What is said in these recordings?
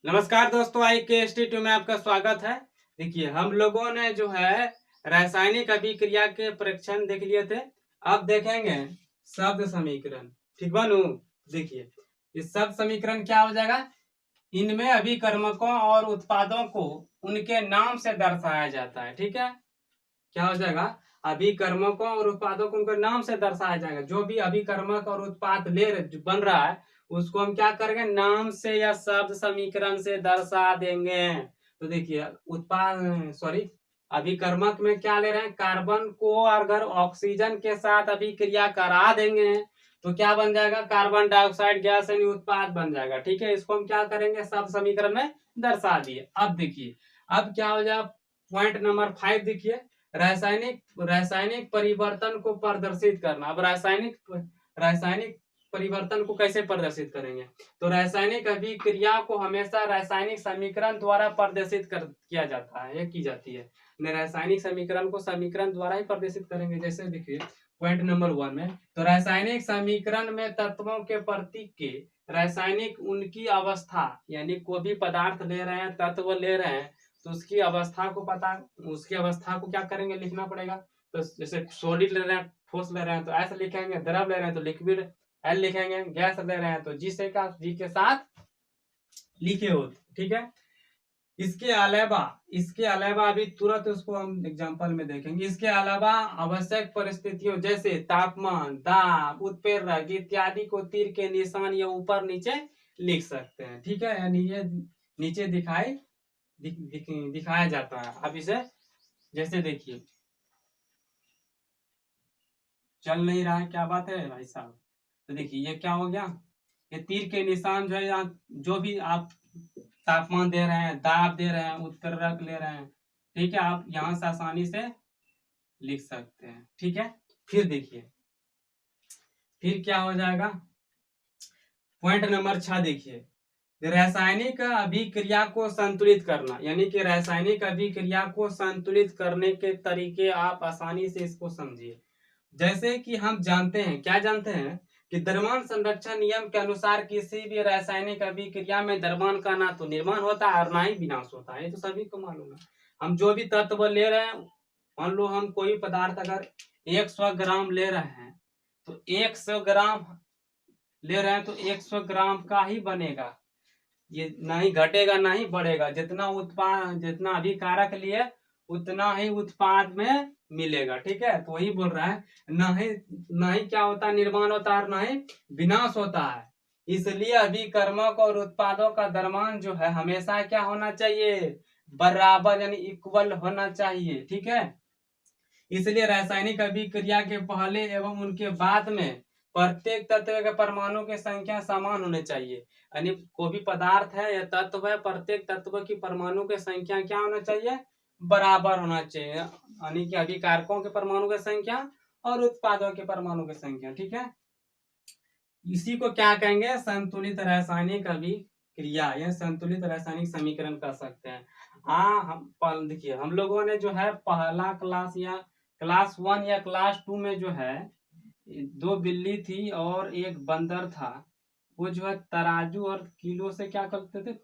नमस्कार दोस्तों, आई के इंस्टीट्यूट में आपका स्वागत है। देखिए, हम लोगों ने जो है रासायनिक अभिक्रिया के परीक्षण देख लिए थे। अब देखेंगे शब्द समीकरण। ठीक बानू। देखिए, इस शब्द समीकरण क्या हो जाएगा, इनमें अभिकर्मकों और उत्पादों को उनके नाम से दर्शाया जाता है। ठीक है, क्या हो जाएगा, अभिकर्मकों और उत्पादों को उनके नाम से दर्शाया जाएगा। जो भी अभिकर्मक और उत्पाद बन रहा है उसको हम क्या करेंगे, नाम से या शब्द समीकरण से दर्शा देंगे। तो देखिए, अभिकर्मक में क्या ले रहे हैं, कार्बन को अगर ऑक्सीजन के साथ अभिक्रिया करा देंगे तो क्या बन जाएगा, कार्बन डाइऑक्साइड गैस यानी उत्पाद बन जाएगा। ठीक है, इसको हम क्या करेंगे, शब्द समीकरण में दर्शा दिए। अब देखिए, अब क्या हो जाएगा, पॉइंट नंबर 5 देखिए, रासायनिक परिवर्तन को प्रदर्शित करना। अब रासायनिक परिवर्तन को कैसे प्रदर्शित करेंगे, तो रासायनिक अभिक्रिया को हमेशा रासायनिक समीकरण द्वारा प्रदर्शित किया जाता है, ये की जाती है। रासायनिक समीकरण को समीकरण द्वारा ही प्रदर्शित करेंगे। जैसे देखिए पॉइंट नंबर 1 में, तो रासायनिक समीकरण में तत्वों के प्रतीक के रासायनिक उनकी अवस्था, यानी कोई भी पदार्थ ले रहे हैं, तत्व ले रहे हैं, तो उसकी अवस्था को क्या करेंगे, लिखना पड़ेगा। तो जैसे सॉलिड ले रहे हैं, ठोस ले रहे हैं तो ऐसे लिखेंगे, द्रव ले रहे हैं तो लिक्विड एल लिखेंगे, गैस ले रहे हैं तो जी के साथ लिखे हो। ठीक है, इसके अलावा अभी तुरंत उसको हम एग्जांपल में देखेंगे। इसके अलावा आवश्यक परिस्थितियों जैसे तापमान, दाब, उत्प्रेरक इत्यादि को तीर के निशान या ऊपर नीचे लिख सकते हैं। ठीक है, यानी ये नीचे दिखाया जाता है। अब इसे जैसे देखिए, चल नहीं रहा है, क्या बात है भाई साहब। तो देखिए ये क्या हो गया, ये तीर के निशान जो है, यहाँ जो भी आप तापमान दे रहे हैं, दाब दे रहे हैं, उत्प्रेरक ले रहे हैं, ठीक है, आप यहाँ से आसानी से लिख सकते हैं। ठीक है, फिर देखिए, फिर क्या हो जाएगा, पॉइंट नंबर 6 देखिए, रासायनिक अभिक्रिया को संतुलित करना, यानी कि रासायनिक अभिक्रिया को संतुलित करने के तरीके आप आसानी से इसको समझिए। जैसे कि हम जानते हैं, क्या जानते हैं कि द्रव्यमान संरक्षण नियम के अनुसार किसी भी रासायनिक अभिक्रिया में द्रव्यमान का ना तो निर्माण होता है और ना ही विनाश होता है, ये तो सभी को मालूम है। हम जो भी तत्व ले रहे हैं, मान लो हम कोई पदार्थ अगर 100 ग्राम ले रहे हैं तो 100 ग्राम ले रहे हैं तो 100 ग्राम का ही बनेगा, ये ना ही घटेगा ना ही बढ़ेगा। जितना अभिकारक लिए उतना ही उत्पाद में मिलेगा। ठीक है, तो वही बोल रहा है, ना ही क्या होता है, निर्माण होता है, ना ही विनाश होता है। इसलिए अभिकर्मक और उत्पादों का द्रव्यमान जो है हमेशा क्या होना चाहिए, बराबर यानी इक्वल होना चाहिए। ठीक है, इसलिए रासायनिक अभिक्रिया के पहले एवं उनके बाद में प्रत्येक तत्व के परमाणु की संख्या समान होने चाहिए। यानी कोई भी पदार्थ है या तत्व है, प्रत्येक तत्व की परमाणु की संख्या क्या होना चाहिए, बराबर होना चाहिए। यानी कि अभिकारकों के परमाणु की संख्या और उत्पादों के परमाणु की संख्या। ठीक है, इसी को क्या कहेंगे, संतुलित रासायनिक अभिक्रिया या संतुलित रासायनिक समीकरण कर सकते हैं। हाँ, हम देखिए, हम लोगों ने जो है पहला क्लास या क्लास 1 या क्लास 2 में जो है 2 बिल्ली थी और एक बंदर था, वो जो है तराजू और किलो से क्या करते थे,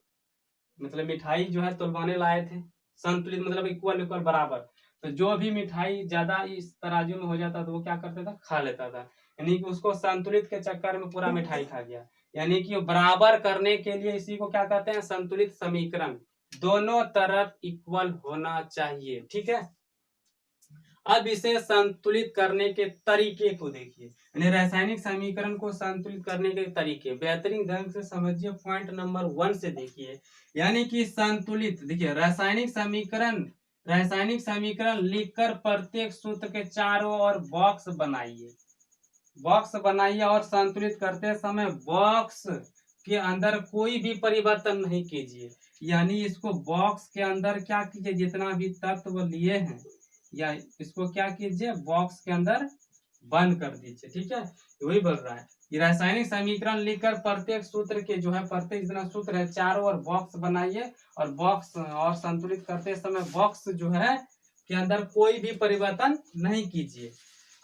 मतलब मिठाई जो है तोलवाने लाए थे। संतुलित मतलब इक्वल इक्वल बराबर। तो जो भी मिठाई ज्यादा इस तराजू में हो जाता तो वो क्या करता था, खा लेता था। यानी कि उसको संतुलित के चक्कर में पूरा मिठाई खा गया। यानी कि बराबर करने के लिए इसी को क्या कहते हैं, संतुलित समीकरण। दोनों तरफ इक्वल होना चाहिए। ठीक है, अब इसे संतुलित करने के तरीके को देखिए, यानी रासायनिक समीकरण को संतुलित करने के तरीके बेहतरीन ढंग से समझिए। पॉइंट नंबर 1 से देखिए, यानी कि संतुलित, देखिए रासायनिक समीकरण लिखकर प्रत्येक सूत्र के चारों ओर बॉक्स बनाइए और संतुलित करते समय बॉक्स के अंदर कोई भी परिवर्तन नहीं कीजिए। यानी इसको बॉक्स के अंदर क्या कीजिए, जितना भी तत्व लिए हैं या इसको क्या कीजिए, बॉक्स के अंदर बंद कर दीजिए। ठीक है, वही बोल रहा है, रासायनिक समीकरण लिखकर प्रत्येक सूत्र के जो है, प्रत्येक जितना सूत्र है चारों ओर बॉक्स बनाइए और संतुलित करते समय बॉक्स जो है के अंदर कोई भी परिवर्तन नहीं कीजिए।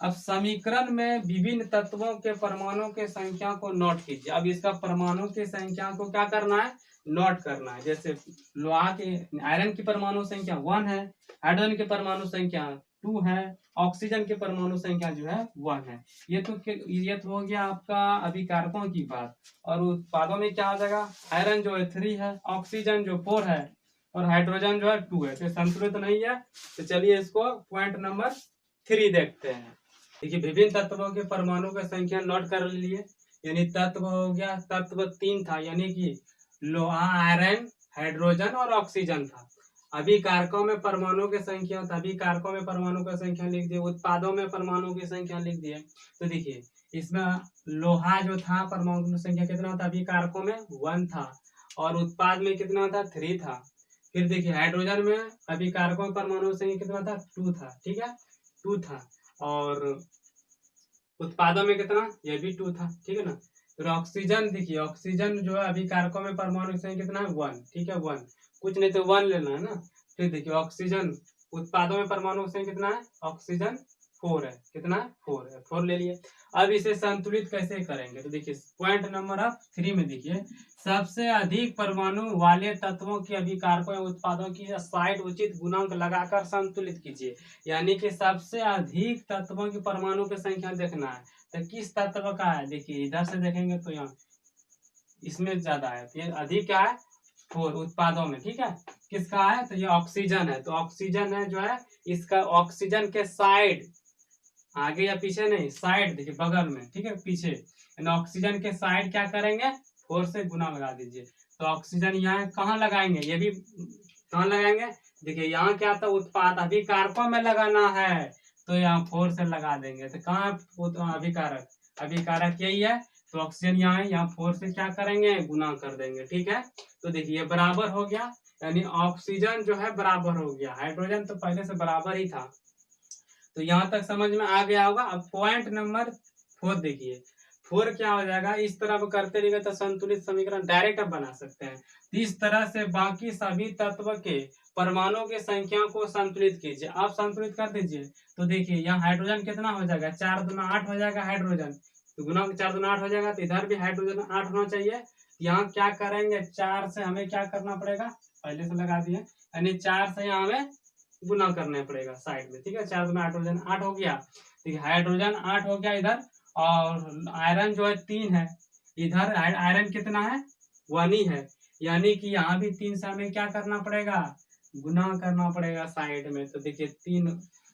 अब समीकरण में विभिन्न तत्वों के परमाणु के संख्या को नोट कीजिए। अब इसका परमाणु की संख्या को क्या करना है, नोट करना है। जैसे लोहा के आयरन की परमाणु संख्या 1 है, हाइड्रोजन की परमाणु संख्या 2 है, ऑक्सीजन की परमाणु संख्या जो है 1 है। ये तो हो गया आपका अभिकारकों की बात। और उत्पादों में क्या आ जाएगा, आयरन जो है 3 है, ऑक्सीजन जो 4 है और हाइड्रोजन जो है 2 है। तो संतुलित नहीं है। तो चलिए इसको पॉइंट नंबर 3 देखते हैं। देखिए विभिन्न तत्वों के परमाणु की संख्या नोट कर लिए। यानी तत्व हो गया, तत्व 3 था, यानी कि लोहा, आयरन, हाइड्रोजन और ऑक्सीजन था। अभी कारकों में परमाणु की संख्या, तभी कारकों में परमाणु की संख्या लिख दिए, उत्पादों में परमाणु की संख्या लिख दिए। तो देखिए इसमें लोहा जो था परमाणु की संख्या कितना था, अभी कारकों में 1 था और उत्पाद में कितना था, 3 था। फिर देखिए हाइड्रोजन में अभी कारकों में परमाणु की संख्या कितना था, 2 था, ठीक है, 2 था। और उत्पादों में कितना, ये भी 2 था, ठीक है ना। फिर ऑक्सीजन, देखिए ऑक्सीजन जो है अभी कारकों में परमाणु की संख्या कितना है, 1, ठीक है, 1, कुछ नहीं तो 1 लेना है ना। फिर देखिए ऑक्सीजन उत्पादों में परमाणु की संख्या कितना है, ऑक्सीजन 4 है, कितना है, 4 है, 4 ले लिए। अब इसे संतुलित कैसे करेंगे, तो देखिए पॉइंट नंबर 3 में देखिए सबसे अधिक परमाणु वाले तत्वों की अभिकारकों या उत्पादों की साइड उचित गुणांक लगाकर संतुलित कीजिए। यानी कि सबसे अधिक तत्वों की परमाणु की संख्या देखना है। तो किस तत्व का है, देखिए इधर से देखेंगे तो यहाँ इसमें ज्यादा है, तो ये अधिक क्या है, 4 उत्पादों में, ठीक है। किसका है, तो ये ऑक्सीजन है। तो ऑक्सीजन है जो है, इसका ऑक्सीजन के साइड, आगे या पीछे नहीं, साइड देखिए बगल में, ठीक है, पीछे। ऑक्सीजन के साइड क्या करेंगे, 4 से गुना लगा दीजिए। तो ऑक्सीजन यहाँ कहाँ लगाएंगे, ये भी कहाँ लगाएंगे, देखिए यहाँ क्या था, उत्पाद अभी कारकों में लगाना है, तो यहाँ 4 से लगा देंगे। तो कहाँ अभिकारक, अभिकारक यही है। तो ऑक्सीजन यहाँ है, यहाँ 4 से क्या करेंगे, गुना कर देंगे, ठीक है। तो देखिए बराबर हो गया, यानी ऑक्सीजन जो है बराबर हो गया, हाइड्रोजन तो पहले से बराबर ही था। तो यहाँ तक समझ में आ गया होगा। अब पॉइंट नंबर 4 देखिए, 4 क्या हो जाएगा, इस तरह करते रहिए तो संतुलित समीकरण डायरेक्ट आप बना सकते हैं। इस तरह से बाकी सभी तत्व के परमाणुओं की संख्या को संतुलित कीजिए। आप संतुलित कर दीजिए। तो देखिए यहाँ हाइड्रोजन कितना हो जाएगा, 4 दूना 8 हो जाएगा हाइड्रोजन, तो गुना 4 दूना 8 हो जाएगा। तो इधर भी हाइड्रोजन 8 होना चाहिए। यहाँ क्या करेंगे, 4 से हमें क्या करना पड़ेगा, पहले से लगा दिए, यानी 4 से यहाँ हमें गुना करना पड़ेगा साइड में, ठीक है। 4 दूना 8 हाइड्रोजन 8 हो गया, ठीक है, हाइड्रोजन 8 हो गया इधर। और आयरन जो है 3 है, इधर आयरन कितना है, 1 ही है, यानी कि यहाँ भी 3 से हमें क्या करना पड़ेगा, गुना करना पड़ेगा साइड में। तो देखिए 3,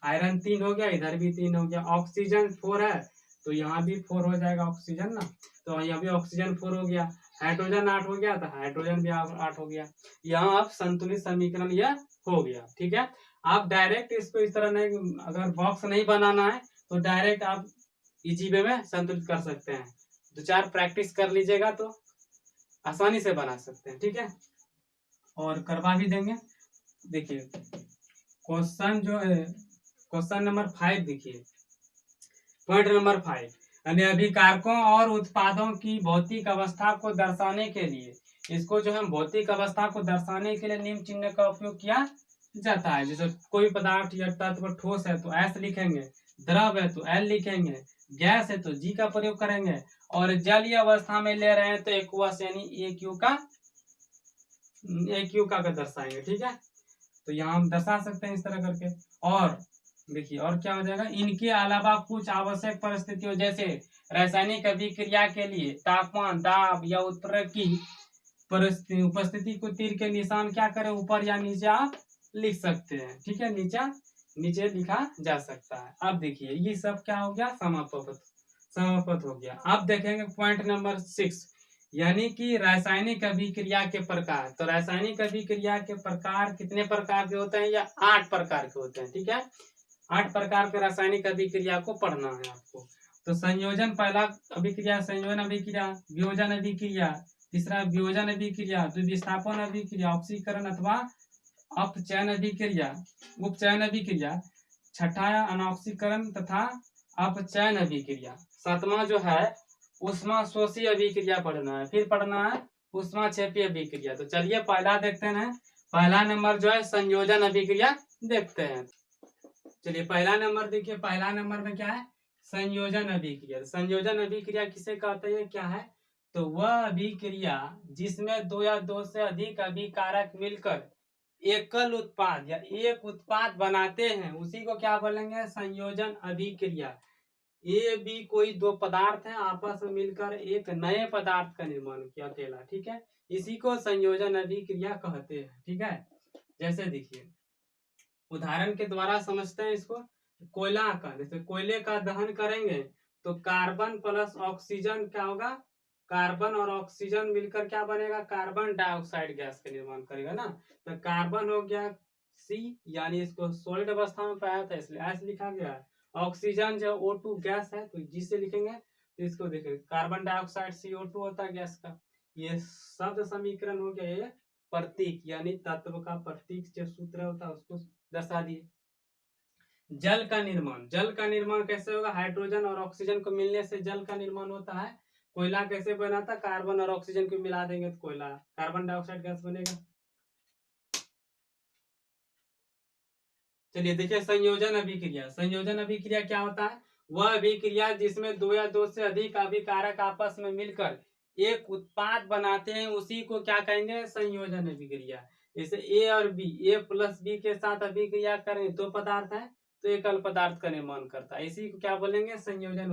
आयरन 3 हो गया, इधर भी 3 हो गया। ऑक्सीजन 4 है, तो यहाँ भी 4 हो जाएगा ऑक्सीजन ना, तो यहाँ भी ऑक्सीजन 4 हो गया। हाइड्रोजन 8 हो गया, तो हाइड्रोजन भी 8 हो गया। यहाँ आप संतुलित समीकरण यह हो गया, ठीक है। आप डायरेक्ट इसको इस तरह नहीं, अगर बॉक्स नहीं बनाना है तो डायरेक्ट आप इजी वे में संतुलित कर सकते हैं। 2-4 प्रैक्टिस कर लीजिएगा तो आसानी से बना सकते हैं, ठीक है, और करवा भी देंगे। देखिए क्वेश्चन जो है, क्वेश्चन नंबर 5 देखिए, पॉइंट नंबर 5, यानी अभिकारकों और उत्पादों की भौतिक अवस्था को दर्शाने के लिए, इसको जो है भौतिक अवस्था को दर्शाने के लिए निम्न चिन्ह का उपयोग किया जाता है। जैसे कोई पदार्थ या तत्व ठोस है तो एस लिखेंगे, द्रव है तो एल लिखेंगे, गैस है तो जी का प्रयोग करेंगे, और जलीय अवस्था में ले रहे हैं तो एक्वस यानी ए क्यू का दर्शाएंगे, ठीक है। तो यहाँ हम दर्शा सकते हैं इस तरह करके। और देखिए और क्या हो जाएगा, इनके अलावा कुछ आवश्यक परिस्थितियों जैसे रासायनिक अभिक्रिया के लिए तापमान, दाब या उत्प्रेरक की उपस्थिति को तीर के निशान क्या करें, ऊपर या नीचे आप लिख सकते हैं, ठीक है, नीचे लिखा जा सकता है। अब देखिए ये सब क्या हो गया, समापत हो गया। अब देखेंगे पॉइंट नंबर 6, यानी कि रासायनिक अभिक्रिया के प्रकार। तो रासायनिक अभिक्रिया के प्रकार कितने प्रकार के होते हैं, या 8 प्रकार के होते हैं, ठीक है। 8 प्रकार के रासायनिक अभिक्रिया को पढ़ना है आपको। तो संयोजन, पहला अभिक्रिया संयोजन अभिक्रिया, वियोजन अभिक्रिया, तीसरा वियोजन अभिक्रिया, द्विविस्थापन अभिक्रिया, ऑक्सीकरण अथवा अपचयन अभिक्रिया, उपचयन अभिक्रिया, छठा अनऑक्सीकरण तथा अपचयन अभिक्रिया। सातवां जो है उष्मा शोषी अभिक्रिया पढ़ना है। फिर पढ़ना है उष्मा क्षेपी अभिक्रिया। तो चलिए पहला देखते हैं। पहला नंबर जो है संयोजन अभिक्रिया देखते हैं। चलिए पहला नंबर देखिए, पहला नंबर में क्या है, संयोजन अभिक्रिया। संयोजन अभिक्रिया किसे कहते हैं, क्या है, तो वह अभिक्रिया जिसमें दो या दो से अधिक अभिकारक मिलकर एकल उत्पाद या एक उत्पाद बनाते हैं उसी को क्या बोलेंगे, संयोजन अभिक्रिया। ये भी कोई दो पदार्थ हैं, आपस में मिलकर एक नए पदार्थ का निर्माण किया अकेला, ठीक है, इसी को संयोजन अभिक्रिया कहते हैं, ठीक है। जैसे देखिए उदाहरण के द्वारा समझते हैं इसको। कोयला का, जैसे कोयले का दहन करेंगे तो कार्बन प्लस ऑक्सीजन क्या होगा, कार्बन और ऑक्सीजन मिलकर क्या बनेगा, कार्बन डाइऑक्साइड गैस का निर्माण करेगा ना। तो कार्बन हो गया C, यानी इसको सॉलिड अवस्था में पाया था इसलिए ऐसे लिखा गया है। ऑक्सीजन जो O2 गैस है तो जी से लिखेंगे, तो इसको देखिए कार्बन डाइऑक्साइड CO2 होता है गैस का। ये शब्द समीकरण हो गया, ये प्रतीक यानी तत्व का प्रतीक जो सूत्र होता है उसको दर्शा दिए। जल का निर्माण, जल का निर्माण कैसे होगा, हाइड्रोजन और ऑक्सीजन को मिलने से जल का निर्माण होता है। कोयला कैसे बना था, कार्बन और ऑक्सीजन को मिला देंगे तो कोयला कार्बन डाइऑक्साइड गैस बनेगा। चलिए देखिए संयोजन अभिक्रिया, संयोजन अभिक्रिया क्या होता है, वह अभिक्रिया जिसमें दो या दो से अधिक अभिकारक आपस में मिलकर एक उत्पाद बनाते हैं उसी को क्या कहेंगे, संयोजन अभिक्रिया। जैसे ए और बी, ए प्लस बी के साथ अभिक्रिया करें, दो पदार्थ है तो एकल पदार्थ का निर्माण करता है, इसी को क्या बोलेंगे, संयोजन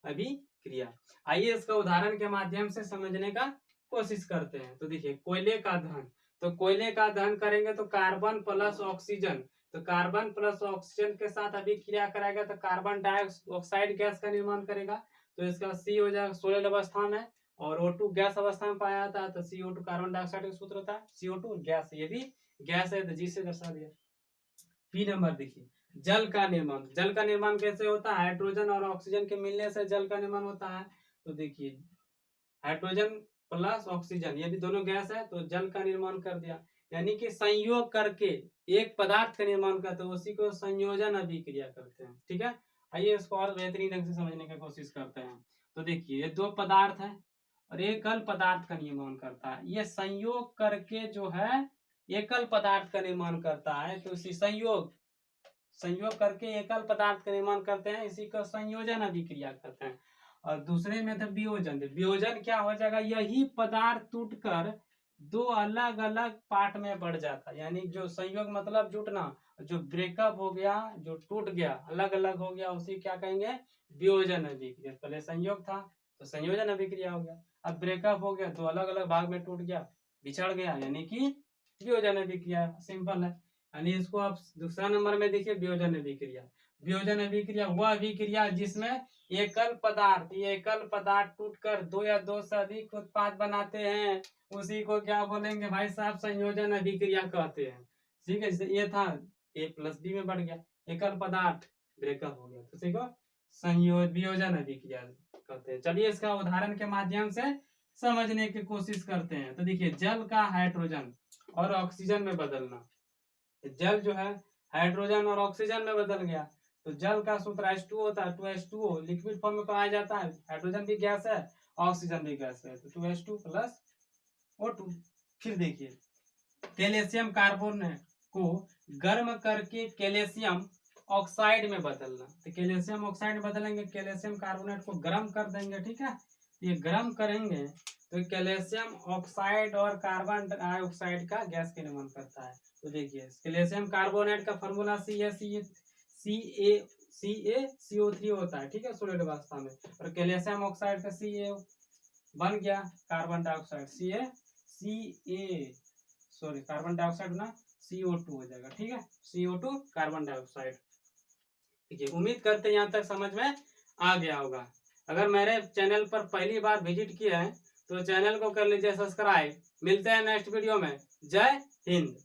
अभिक्रिया। आइए इसका उदाहरण के माध्यम से समझने का कोशिश करते हैं। तो देखिए कोयले का दहन, तो कोयले का दहन करेंगे तो कार्बन प्लस ऑक्सीजन, तो कार्बन प्लस ऑक्सीजन के साथ अभिक्रिया कराएगा तो कार्बन डाइऑक्साइड गैस का निर्माण करेगा। तो इसका C हो जाएगा सॉलिड अवस्था में और O2 गैस अवस्था में पाया जाता है, तो CO2 कार्बन डाइऑक्साइड का सूत्र होता है, CO2 गैस, ये भी गैस है तो जी से दर्शा दिया। बी नंबर देखिए जल का निर्माण, जल का निर्माण कैसे होता है, हाइड्रोजन और ऑक्सीजन के मिलने से जल का निर्माण होता है। तो देखिए हाइड्रोजन प्लस ऑक्सीजन ये भी दोनों गैस है तो जल का निर्माण कर दिया, यानी कि संयोग करके एक पदार्थ का निर्माण करते हैं उसी को संयोजन अभिक्रिया करते हैं, ठीक है। आइए इसको और बेहतरीन ढंग से समझने की कोशिश करते हैं। तो देखिए ये दो पदार्थ है और एकल पदार्थ का निर्माण करता है, ये संयोग करके जो है एकल पदार्थ का निर्माण करता है, तो इसी संयोग करके एकल पदार्थ का निर्माण करते हैं, इसी को संयोजन अभिक्रिया करते हैं। और दूसरे में था वियोजन, वियोजन क्या हो जाएगा, यही पदार्थ टूटकर दो अलग अलग पार्ट में बढ़ जाता है, यानी जो संयोग मतलब जुटना, जो ब्रेकअप हो गया, जो टूट गया, अलग अलग हो गया, उसी क्या कहेंगे, वियोजन अभिक्रिया। पहले संयोग था तो संयोजन अभिक्रिया हो गया, अब ब्रेकअप हो गया तो अलग अलग भाग में टूट गया, बिछड़ गया, यानी कि वियोजन अभिक्रिया। सिंपल है, यानी इसको आप दूसरा नंबर में देखिए वियोजन अभिक्रिया। वियोजन अभिक्रिया वह अभिक्रिया जिसमें एकल पदार्थ, ये एकल पदार्थ टूटकर दो या दो से अधिक उत्पाद बनाते हैं उसी को क्या बोलेंगे भाई साहब, संयोजन अभिक्रिया कहते हैं, ठीक है। जैसे ये था A प्लस B में बढ़ गया, एकल पदार्थ ब्रेकअप हो गया तो उसी को वियोजन अभिक्रिया कहते हैं। चलिए इसका उदाहरण के माध्यम से समझने की कोशिश करते हैं। तो देखिए जल का हाइड्रोजन और ऑक्सीजन में बदलना, जल जो है हाइड्रोजन और ऑक्सीजन में बदल गया तो जल का सूत्र H2 होता है, 2H2O लिक्विड फॉर्म में पाया जाता है, हाइड्रोजन भी गैस है ऑक्सीजन भी गैस है, तो 2H2 प्लस O2। फिर देखिए कैल्शियम कार्बोनेट को गर्म करके कैल्शियम ऑक्साइड में बदलना, तो कैल्शियम ऑक्साइड बदलेंगे, कैल्शियम कार्बोनेट को गर्म कर देंगे, ठीक है। ये गर्म करेंगे तो कैल्शियम ऑक्साइड और कार्बन डाइऑक्साइड का गैस के निर्माण करता है। तो देखिए कैल्शियम कार्बोनेट का फॉर्मूला CaCO3 होता है, ठीक है, सॉलिड अवस्था में, और कैल्शियम ऑक्साइड का Ca बन गया कार्बन डाइऑक्साइड, कार्बन डाइऑक्साइड ना CO2 हो जाएगा, ठीक है, CO2 कार्बन डाइऑक्साइड। ठीक है, उम्मीद करते हैं यहाँ तक समझ में आ गया होगा। अगर मेरे चैनल पर पहली बार विजिट किए हैं तो चैनल को कर लीजिए सब्सक्राइब। मिलते हैं नेक्स्ट वीडियो में। जय हिंद।